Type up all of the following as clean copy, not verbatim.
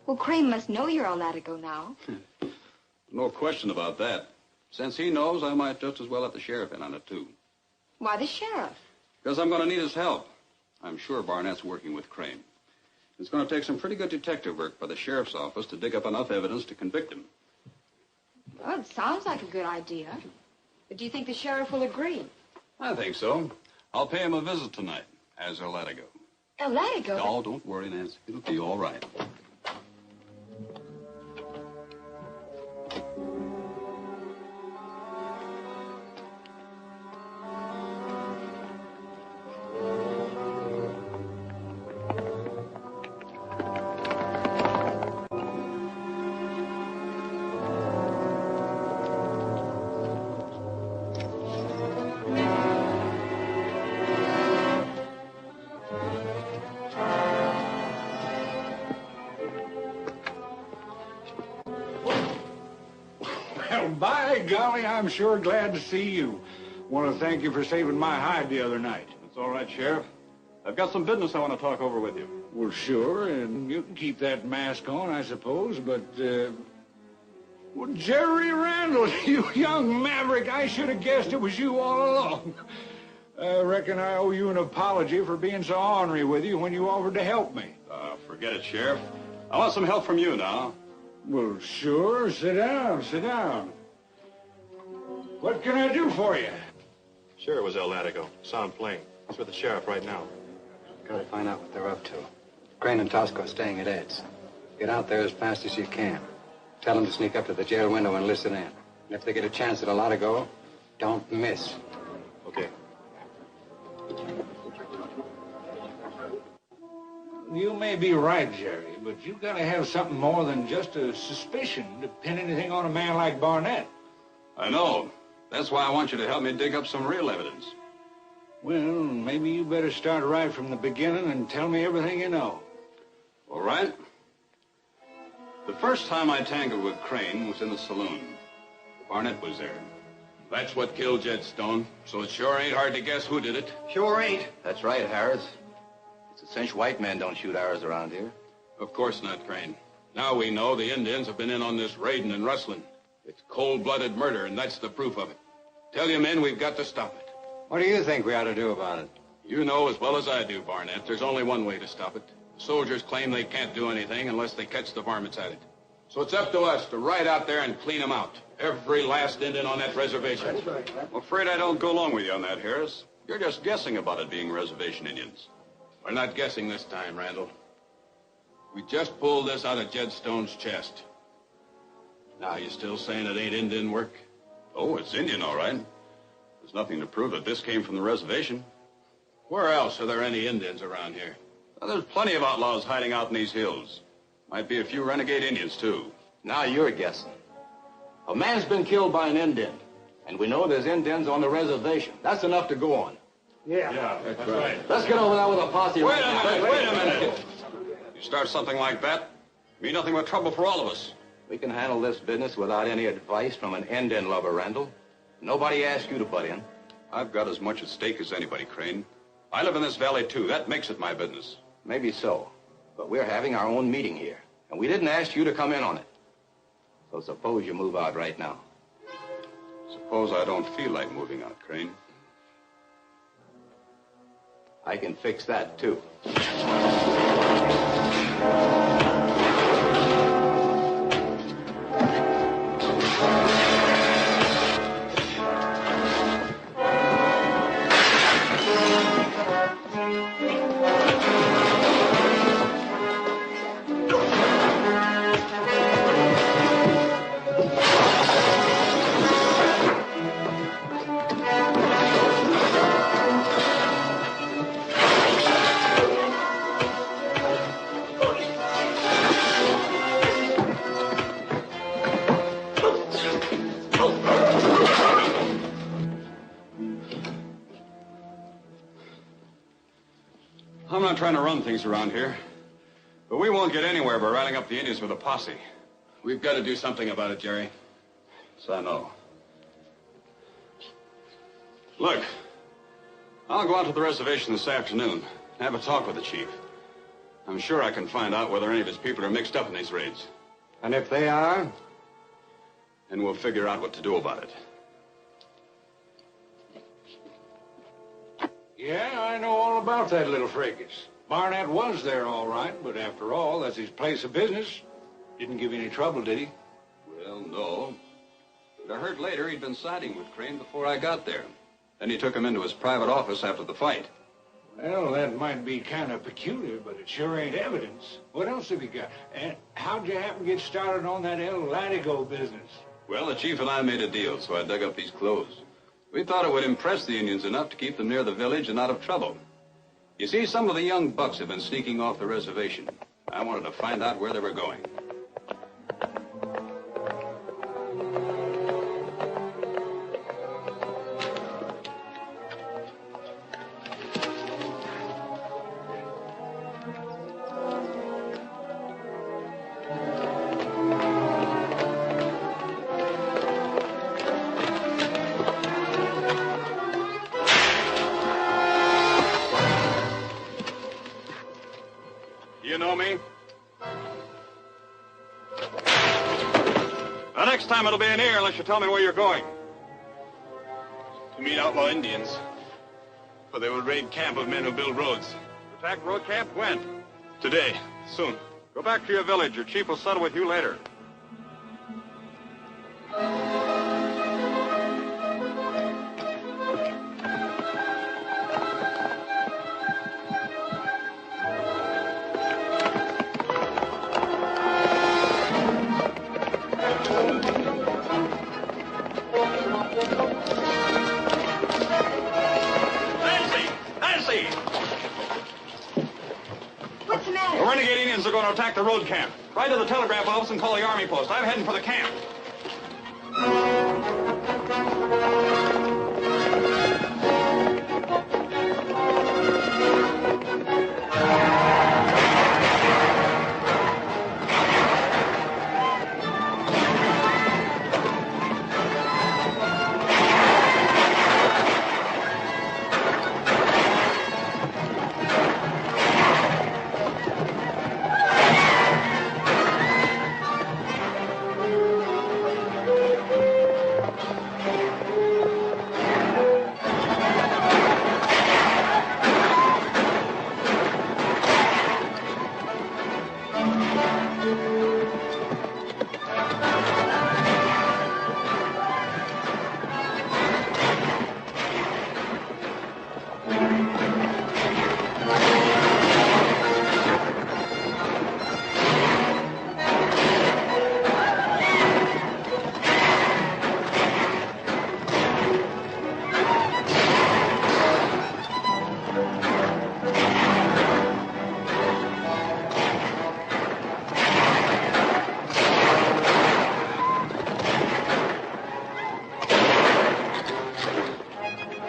Well, Crane must know you're on Látego now. No question about that. Since he knows, I might just as well let the sheriff in on it, too. Why the sheriff? Because I'm going to need his help. I'm sure Barnett's working with Crane. It's going to take some pretty good detective work by the sheriff's office to dig up enough evidence to convict him. Well, it sounds like a good idea. But do you think the sheriff will agree? I think so. I'll pay him a visit tonight, as El Látego. El Látego? Oh, don't worry, Nancy. It'll be all right. Well, by golly, I'm sure glad to see you. Want to thank you for saving my hide the other night. It's all right, Sheriff. I've got some business I want to talk over with you. Well, sure, and you can keep that mask on, I suppose, but, well, Jerry Randall, you young maverick, I should have guessed it was you all along. I reckon I owe you an apology for being so ornery with you when you offered to help me. Forget it, Sheriff. I want some help from you now. Well, sure, sit down, sit down. What can I do for you? Sure, it was El Látego. Saw him playing. He's with the sheriff right now. Gotta find out what they're up to. Crane and Tosco are staying at Ed's. Get out there as fast as you can. Tell them to sneak up to the jail window and listen in. And if they get a chance at a Látego, don't miss. Okay. You may be right, Jerry, but you gotta have something more than just a suspicion to pin anything on a man like Barnett. I know. That's why I want you to help me dig up some real evidence. Well, maybe you better start right from the beginning and tell me everything you know. All right. The first time I tangled with Crane was in the saloon. Barnett was there. That's what killed Jedstone, so it sure ain't hard to guess who did it. Sure ain't. That's right, Harris. It's a cinch white men don't shoot arrows around here. Of course not, Crane. Now we know the Indians have been in on this raiding and rustling. It's cold-blooded murder, and that's the proof of it. Tell your men we've got to stop it. What do you think we ought to do about it? You know as well as I do, Barnett, there's only one way to stop it. The soldiers claim they can't do anything unless they catch the varmints at it. So it's up to us to ride out there and clean them out. Every last Indian on that reservation. I'm afraid I don't go along with you on that, Harris. You're just guessing about it being reservation Indians. We're not guessing this time, Randall. We just pulled this out of Jedstone's chest. Now, you still saying it ain't Indian work? Oh, it's Indian, all right. There's nothing to prove that this came from the reservation. Where else are there any Indians around here? Well, there's plenty of outlaws hiding out in these hills. Might be a few renegade Indians, too. Now you're guessing. A man's been killed by an Indian, and we know there's Indians on the reservation. That's enough to go on. Yeah, that's right. Let's get over there with a posse. Wait a minute. You start something like that, mean nothing but trouble for all of us. We can handle this business without any advice from an Indian lover, Randall. Nobody asked you to butt in. I've got as much at stake as anybody, Crane. I live in this valley, too. That makes it my business. Maybe so, but we're having our own meeting here, and we didn't ask you to come in on it. So suppose you move out right now. Suppose I don't feel like moving out, Crane. I can fix that, too. I'm not trying to run things around here, but we won't get anywhere by rallying up the Indians with a posse. We've got to do something about it, Jerry. So I know. Look, I'll go out to the reservation this afternoon and have a talk with the chief. I'm sure I can find out whether any of his people are mixed up in these raids. And if they are? And we'll figure out what to do about it. Yeah, I know all about that little fracas. Barnett was there all right, but after all, that's his place of business. Didn't give you any trouble, did he? Well, no. But I heard later he'd been siding with Crane before I got there. Then he took him into his private office after the fight. Well, that might be kind of peculiar, but it sure ain't evidence. What else have you got? And how'd you happen to get started on that Látego business? Well, the chief and I made a deal, so I dug up these clothes. We thought it would impress the Indians enough to keep them near the village and out of trouble. You see, some of the young bucks have been sneaking off the reservation. I wanted to find out where they were going. You know me? The next time it'll be in here unless you tell me where you're going. To meet outlaw Indians. For they will raid camp of men who build roads. Attack road camp when? Today. Soon. Go back to your village. Your chief will settle with you later. What's the matter? The renegade Indians are going to attack the road camp. Ride to the telegraph office and call the army post. I'm heading for the camp.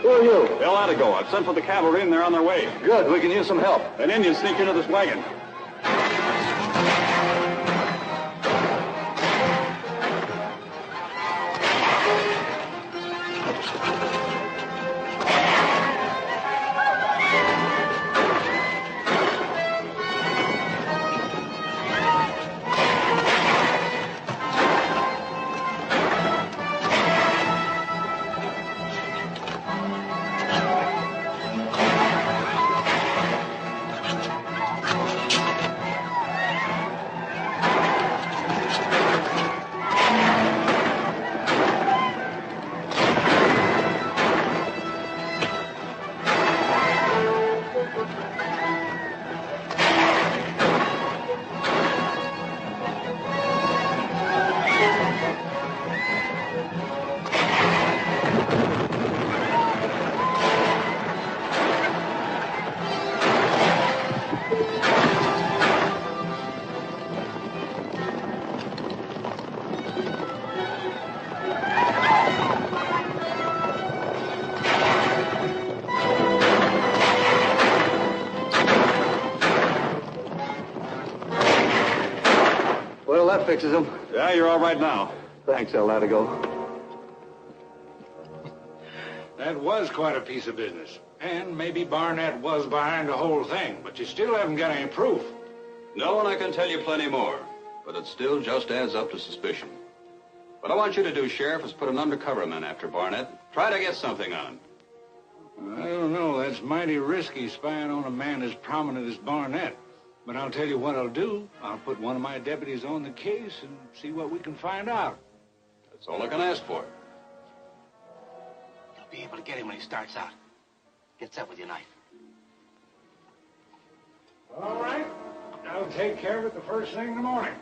Who are you? Látego. I've sent for the cavalry and they're on their way. Good, we can use some help. An Indian sneaked into this wagon. Well, that fixes him. Yeah, you're all right now. Thanks, Látego. That was quite a piece of business. And maybe Barnett was behind the whole thing, but you still haven't got any proof. No, and I can tell you plenty more, but it still just adds up to suspicion. What I want you to do, Sheriff, is put an undercover man after Barnett. Try to get something on him. I don't know. That's mighty risky, spying on a man as prominent as Barnett. But I'll tell you what I'll do. I'll put one of my deputies on the case and see what we can find out. That's all I can ask for. You'll be able to get him when he starts out. Gets up with your knife. All right. I'll take care of it the first thing in the morning.